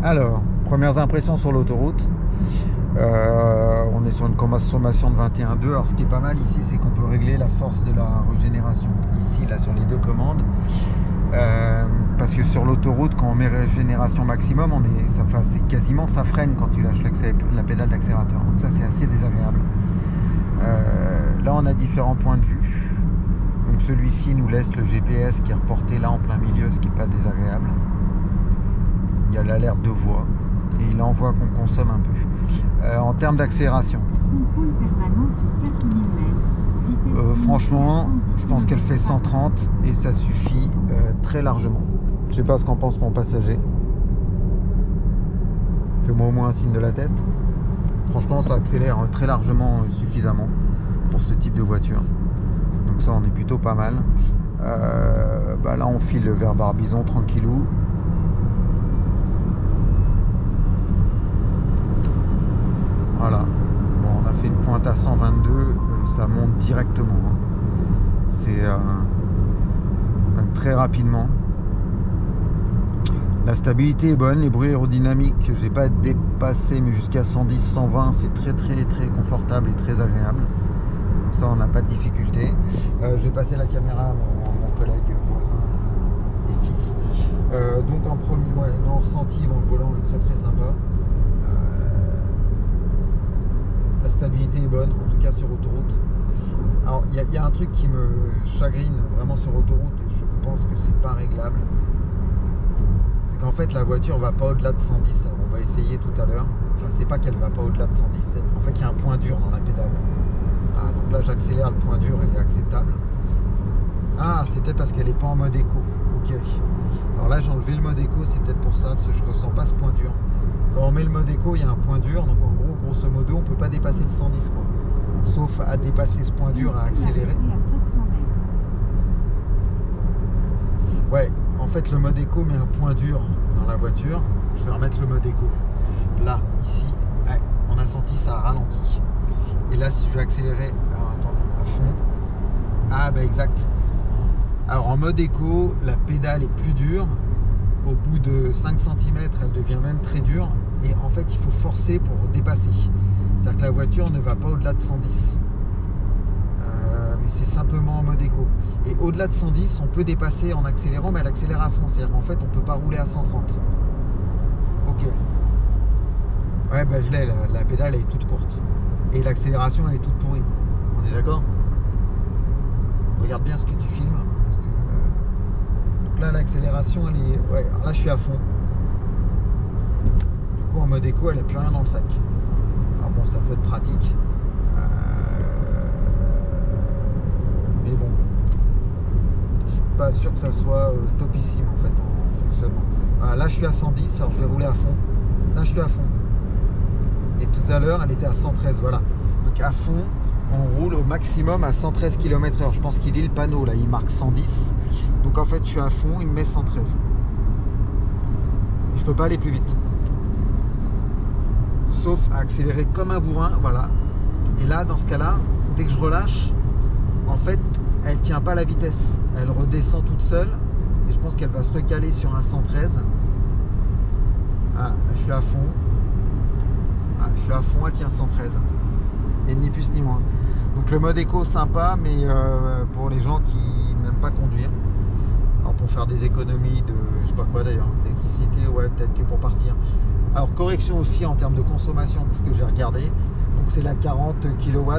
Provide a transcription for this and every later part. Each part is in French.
Alors, premières impressions sur l'autoroute. On est sur une consommation de 21,2. Alors ce qui est pas mal ici, c'est qu'on peut régler la force de la régénération. Ici, là, sur les deux commandes. Parce que sur l'autoroute, quand on met régénération maximum, c'est quasiment ça freine quand tu lâches la pédale d'accélérateur. Donc ça, c'est assez désagréable. Là, on a différents points de vue. Donc celui-ci nous laisse le GPS qui est reporté là en plein milieu, ce qui n'est pas désagréable. Il y a l'alerte de voie et il envoie qu'on consomme un peu. En termes d'accélération, contrôle permanent sur 4000 mètres. Vitesse franchement, je pense qu'elle fait 130 et ça suffit très largement. Je sais pas ce qu'en pense mon passager. Fais-moi au moins un signe de la tête. Franchement, ça accélère très largement suffisamment pour ce type de voiture. Donc ça, on est plutôt pas mal. Là, on file vers Barbizon tranquillou. Voilà. Bon, on a fait une pointe à 122. Ça monte directement. C'est même très rapidement. La stabilité est bonne, les bruits aérodynamiques, j'ai pas dépassé, mais jusqu'à 110, 120, c'est très confortable et très agréable. Donc ça, on n'a pas de difficulté. J'ai passé la caméra à mon collègue voisin et fils. Donc en premier, non ressenti, le volant est très sympa. La stabilité est bonne, en tout cas sur autoroute. Alors il y a un truc qui me chagrine vraiment sur autoroute et je pense que c'est pas réglable. C'est qu'en fait la voiture va pas au-delà de 110. Alors, on va essayer tout à l'heure. Enfin, c'est pas qu'elle va pas au-delà de 110. En fait, il y a un point dur dans la pédale. Donc là, j'accélère, le point dur est acceptable. Ah, c'est peut-être parce qu'elle est pas en mode éco. Ok. Alors là, j'ai enlevé le mode éco, c'est peut-être pour ça, parce que je ressens pas ce point dur. Quand on met le mode éco, il y a un point dur. Donc en gros, grosso modo, on peut pas dépasser le 110, quoi. Sauf à dépasser ce point dur, à accélérer. Ouais. En fait, le mode éco met un point dur dans la voiture. Je vais remettre le mode éco. Là, ici, ouais, on a senti ça a ralenti. Et là, si je vais accélérer, alors attendez, à fond. Ah, bah exact. Alors en mode éco, la pédale est plus dure. Au bout de 5 cm, elle devient même très dure. Et en fait, il faut forcer pour dépasser. C'est-à-dire que la voiture ne va pas au-delà de 110. Mais c'est simplement en mode éco. Et au-delà de 110, on peut dépasser en accélérant, mais elle accélère à fond. C'est-à-dire qu'en fait, on ne peut pas rouler à 130. Ok. Ouais, bah je l'ai, la pédale elle est toute courte. Et l'accélération elle est toute pourrie. On est d'accord? Regarde bien ce que tu filmes. Parce que, donc là, l'accélération, elle est... Ouais, alors là, je suis à fond. Du coup, en mode éco, elle n'a plus rien dans le sac. Alors bon, ça peut être pratique. Mais bon, je suis pas sûr que ça soit topissime en fait en fonctionnement. Voilà, là je suis à 110, alors je vais rouler à fond. Là je suis à fond. Et tout à l'heure elle était à 113, voilà. Donc à fond, on roule au maximum à 113 km/h. Je pense qu'il lit le panneau là, il marque 110. Donc en fait je suis à fond, il me met 113. Et je peux pas aller plus vite. Sauf à accélérer comme un bourrin, voilà. Et là dans ce cas-là, dès que je relâche, en fait, elle tient pas la vitesse. Elle redescend toute seule. Et je pense qu'elle va se recaler sur un 113. Ah, là, je suis à fond. Ah, je suis à fond, elle tient 113. Et ni plus ni moins. Donc le mode éco, sympa, mais pour les gens qui n'aiment pas conduire. Alors pour faire des économies de, je sais pas quoi d'ailleurs, d'électricité, ouais, peut-être que pour partir. Alors correction aussi en termes de consommation, parce que j'ai regardé. Donc c'est la 40 kW,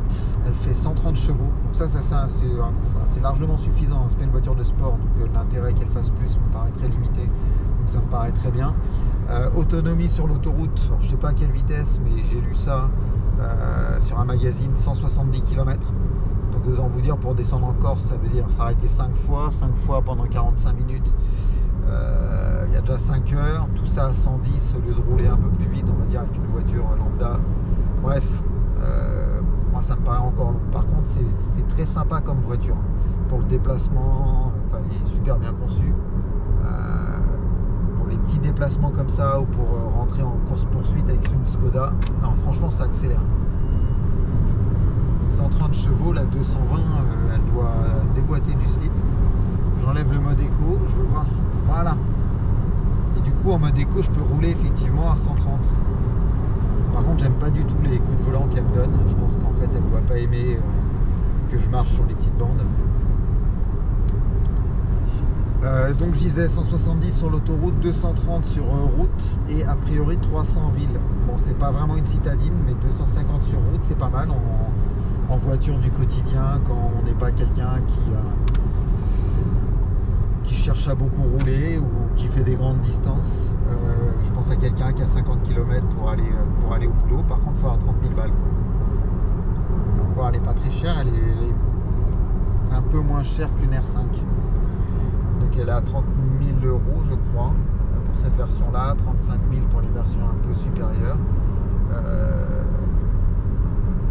elle fait 130 chevaux. Donc ça c'est largement suffisant. C'est pas une voiture de sport, donc l'intérêt qu'elle fasse plus me paraît très limité. Donc ça me paraît très bien. Autonomie sur l'autoroute, je sais pas à quelle vitesse, mais j'ai lu ça sur un magazine, 170 km. Donc autant vous dire, pour descendre en Corse, ça veut dire s'arrêter 5 fois pendant 45 minutes. Il y a déjà 5 heures, tout ça à 110 au lieu de rouler un peu plus vite, on va dire, avec une voiture lambda. Bref, moi ça me paraît encore long. Par contre, c'est très sympa comme voiture pour le déplacement. Enfin, elle est super bien conçue. Pour les petits déplacements comme ça ou pour rentrer en course-poursuite avec une Skoda, non, franchement, ça accélère. 130 chevaux, la 220, elle doit déboîter du slip. J'enlève le mode éco, je veux voir si... Voilà. Et du coup en mode éco je peux rouler effectivement à 130. Par contre j'aime pas du tout les coups de volant qu'elle me donne. Je pense qu'en fait elle ne doit pas aimer que je marche sur les petites bandes. Donc je disais 170 sur l'autoroute, 230 sur route et a priori 300 en ville. Bon c'est pas vraiment une citadine mais 250 sur route c'est pas mal en voiture du quotidien quand on n'est pas quelqu'un qui cherche à beaucoup rouler ou qui fait des grandes distances. Je pense à quelqu'un qui a 50 km pour aller au boulot. Par contre il faut avoir 30 000 balles quoi. Encore elle n'est pas très chère, elle est un peu moins chère qu'une R5. Donc elle est à 30 000 € je crois pour cette version là, 35 000 pour les versions un peu supérieures.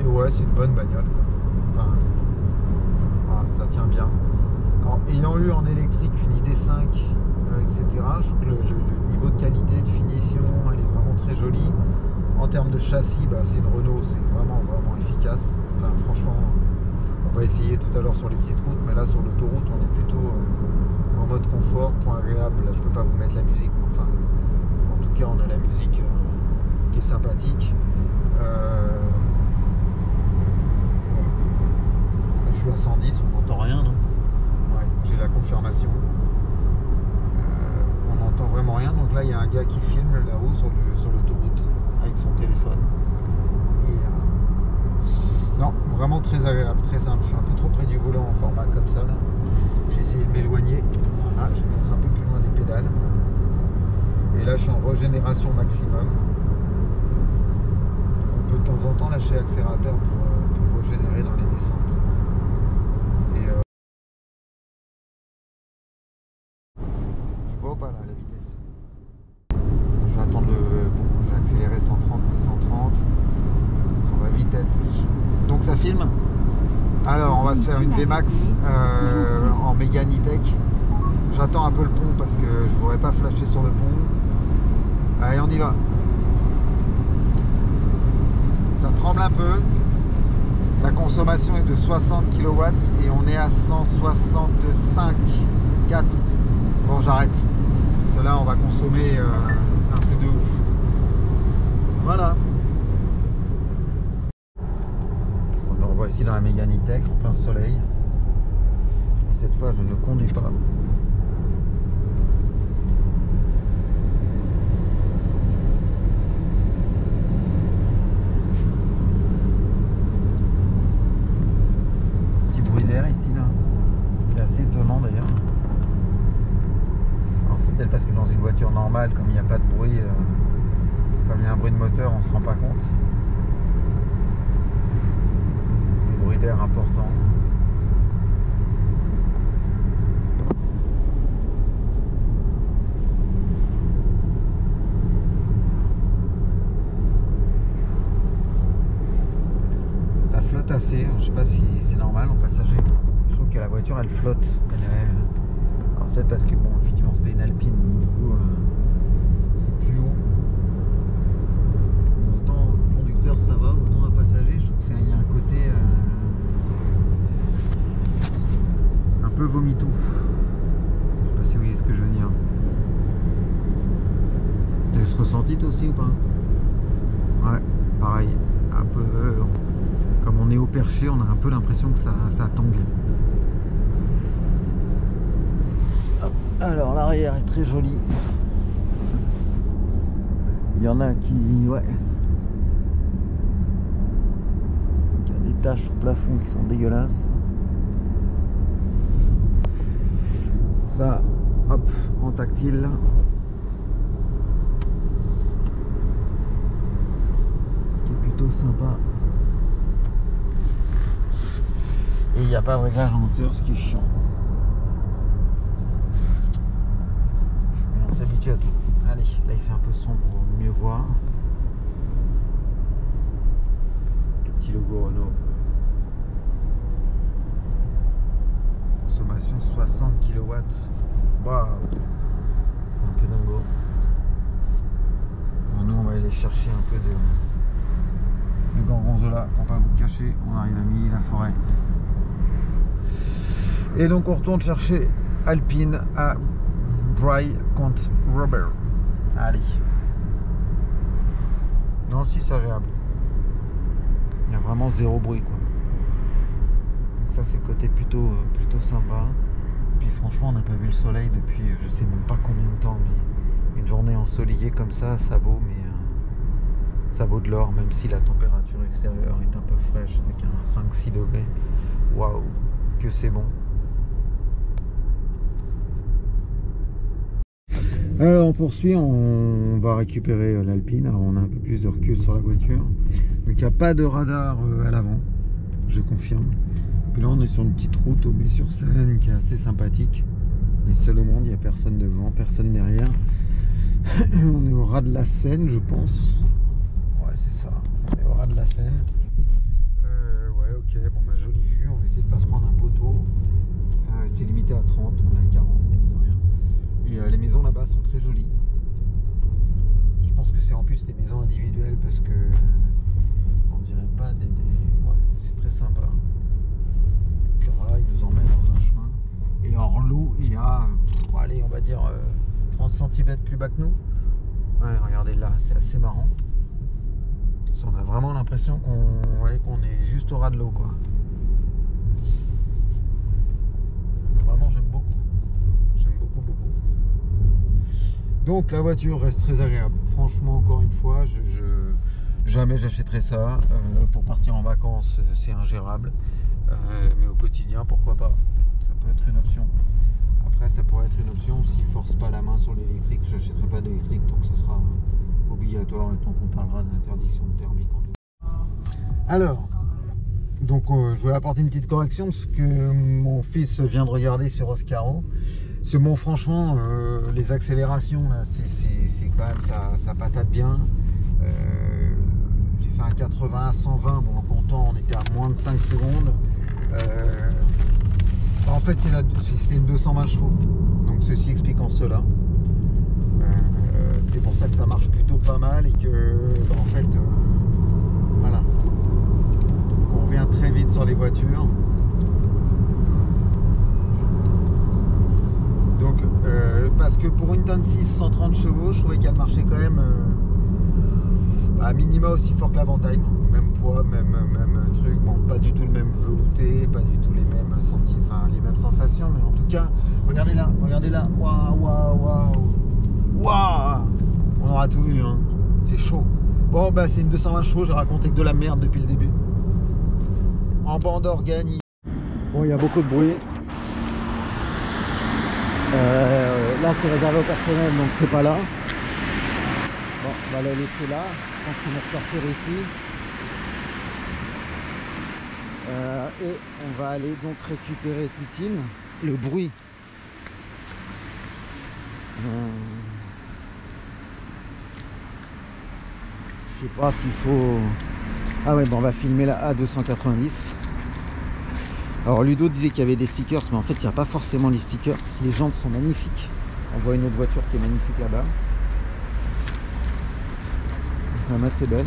Et ouais c'est une bonne bagnole quoi. Enfin, voilà, ça tient bien. Alors ayant eu en électrique une ID5 etc, je trouve que le niveau de qualité, de finition elle est vraiment très jolie. En termes de châssis bah, c'est une Renault, c'est vraiment efficace. Enfin franchement on va essayer tout à l'heure sur les petites routes mais là sur l'autoroute on est plutôt en mode confort, point agréable. Là je peux pas vous mettre la musique mais enfin en tout cas on a la musique qui est sympathique. Là, je suis à 110, on n'entend rien non? Ouais, j'ai la confirmation. On n'entend vraiment rien, donc là il y a un gars qui filme là-haut sur l'autoroute avec son téléphone. Et non, vraiment très agréable, très simple. Je suis un peu trop près du volant en format comme ça là. J'ai essayé de m'éloigner. Voilà, je vais mettre un peu plus loin des pédales. Et là je suis en régénération maximum. Donc on peut de temps en temps lâcher l'accélérateur pour régénérer dans les descentes. Et tu vois ou pas là la vitesse? Je vais attendre je vais accélérer 130, c'est 130. On va vite être. Donc ça filme. Alors on va se faire une VMAX en Mégane E-Tech. J'attends un peu le pont parce que je ne voudrais pas flasher sur le pont. Allez on y va. Ça tremble un peu. La consommation est de 60 kW et on est à 165 4. Bon j'arrête. Cela on va consommer un truc de ouf. Voilà. On voici dans la Mégane E-Tech en plein soleil. Et cette fois je ne conduis pas. Petit bruit d'air ici là. C'est assez étonnant d'ailleurs. Alors c'est peut-être parce que dans une voiture normale, comme il n'y a pas de bruit, comme il y a un bruit de moteur, on ne se rend pas compte. Des bruits d'air importants. Ça flotte assez, je sais pas si c'est normal en passager. Je trouve que la voiture elle flotte. Alors c'est peut-être parce que bon effectivement c'était une Alpine, donc du coup c'est plus haut. Mais autant conducteur ça va, autant un passager, je trouve qu'il y a un côté un peu vomito. Je sais pas si vous voyez ce que je veux dire. T'as ce ressenti toi aussi ou pas? Ouais, pareil. Un peu comme on est au perché, on a un peu l'impression que ça tangue. Hop. Alors l'arrière est très joli. Il y en a qui, ouais, il y a des taches au plafond qui sont dégueulasses. Ça, hop, en tactile. Ce qui est plutôt sympa. Et il n'y a pas de réglage en hauteur, ce qui est chiant. Mais on s'habitue à tout. Allez, là il fait un peu sombre pour mieux voir. Le petit logo Renault. Consommation 60 kW. Waouh, c'est un peu dingo. Bon, nous on va aller chercher un peu de gorgonzola pour pas vous le cacher. On arrive à Milly-la-Forêt. Et donc on retourne chercher Alpine à Bray contre Robert. Allez. Non, si, c'est agréable. Il y a vraiment zéro bruit, quoi. Donc ça, c'est le côté plutôt sympa. Puis franchement, on n'a pas vu le soleil depuis je sais même pas combien de temps, mais une journée ensoleillée comme ça vaut, ça vaut de l'or, même si la température extérieure est un peu fraîche avec un 5-6 degrés. Waouh, que c'est bon. Alors on poursuit, on va récupérer l'Alpine. Alors on a un peu plus de recul sur la voiture. Donc il n'y a pas de radar à l'avant, je confirme. Puis là on est sur une petite route au Mets-sur-Seine qui est assez sympathique. On est seul au monde, il n'y a personne devant, personne derrière. On est au ras de la Seine, je pense. Ouais, c'est ça, on est au ras de la Seine. Ouais, ok, bon bah jolie vue, on va essayer de pas se prendre un poteau. C'est limité à 30, on est à 40, mine de rien. Et les maisons là-bas sont très jolies. Je pense que c'est en plus des maisons individuelles parce que on dirait pas des... Ouais, c'est très sympa. Puis alors là, il nous emmène dans un chemin. Et hors l'eau, il y a, allez, on va dire 30 cm plus bas que nous. Ouais, regardez là, c'est assez marrant. On a vraiment l'impression qu'on est juste au ras de l'eau, quoi. Vraiment, j'aime beaucoup. J'aime beaucoup, beaucoup. Donc la voiture reste très agréable. Franchement, encore une fois, jamais j'achèterai ça. Pour partir en vacances, c'est ingérable. Mais au quotidien, pourquoi pas? Ça peut être une option. Après, ça pourrait être une option s'il ne force pas la main sur l'électrique. Je n'achèterai pas d'électrique, donc ça sera obligatoire. Et tant qu'on parlera d'interdiction de thermique en tout. Alors, donc je voulais apporter une petite correction parce que mon fils vient de regarder sur Oscaro. C'est bon, franchement, les accélérations là, c'est quand même ça patate bien. J'ai fait un 80 à 120, bon en comptant on était à moins de 5 secondes. En fait c'est une 220 chevaux, donc ceci explique en cela. C'est pour ça que ça marche plutôt pas mal et que en fait voilà, on revient très vite sur les voitures. Donc parce que pour une tonne 6 130 chevaux, je trouvais qu'elle marchait quand même à minima aussi fort que l'Avantime, même poids, même truc, bon pas du tout le même velouté, pas du tout les mêmes les mêmes sensations, mais en tout cas, regardez là, waouh, waouh, waouh, waouh, on aura tout vu, hein. C'est chaud. Bon bah c'est une 220 chevaux, j'ai raconté que de la merde depuis le début. En bande organique. Bon, il y a beaucoup de bruit. Là c'est réservé au personnel, donc c'est pas là. Bon, on va la laisser là. Je pense qu'ils vont ressortir ici. Et on va aller donc récupérer Titine. Le bruit. Je sais pas s'il faut... Ah ouais, bon, on va filmer la A290. Alors Ludo disait qu'il y avait des stickers, mais en fait il n'y a pas forcément les stickers. Les jantes sont magnifiques. On voit une autre voiture qui est magnifique là-bas. Même assez belle.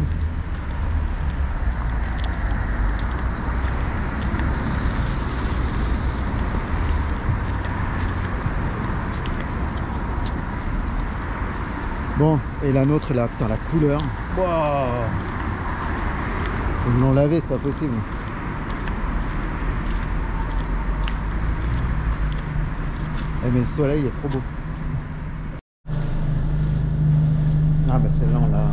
Bon, et la nôtre là, putain la couleur. Wow. Ils l'ont lavé, c'est pas possible. Eh mais le soleil est trop beau. Ah bah celle-là on l'a...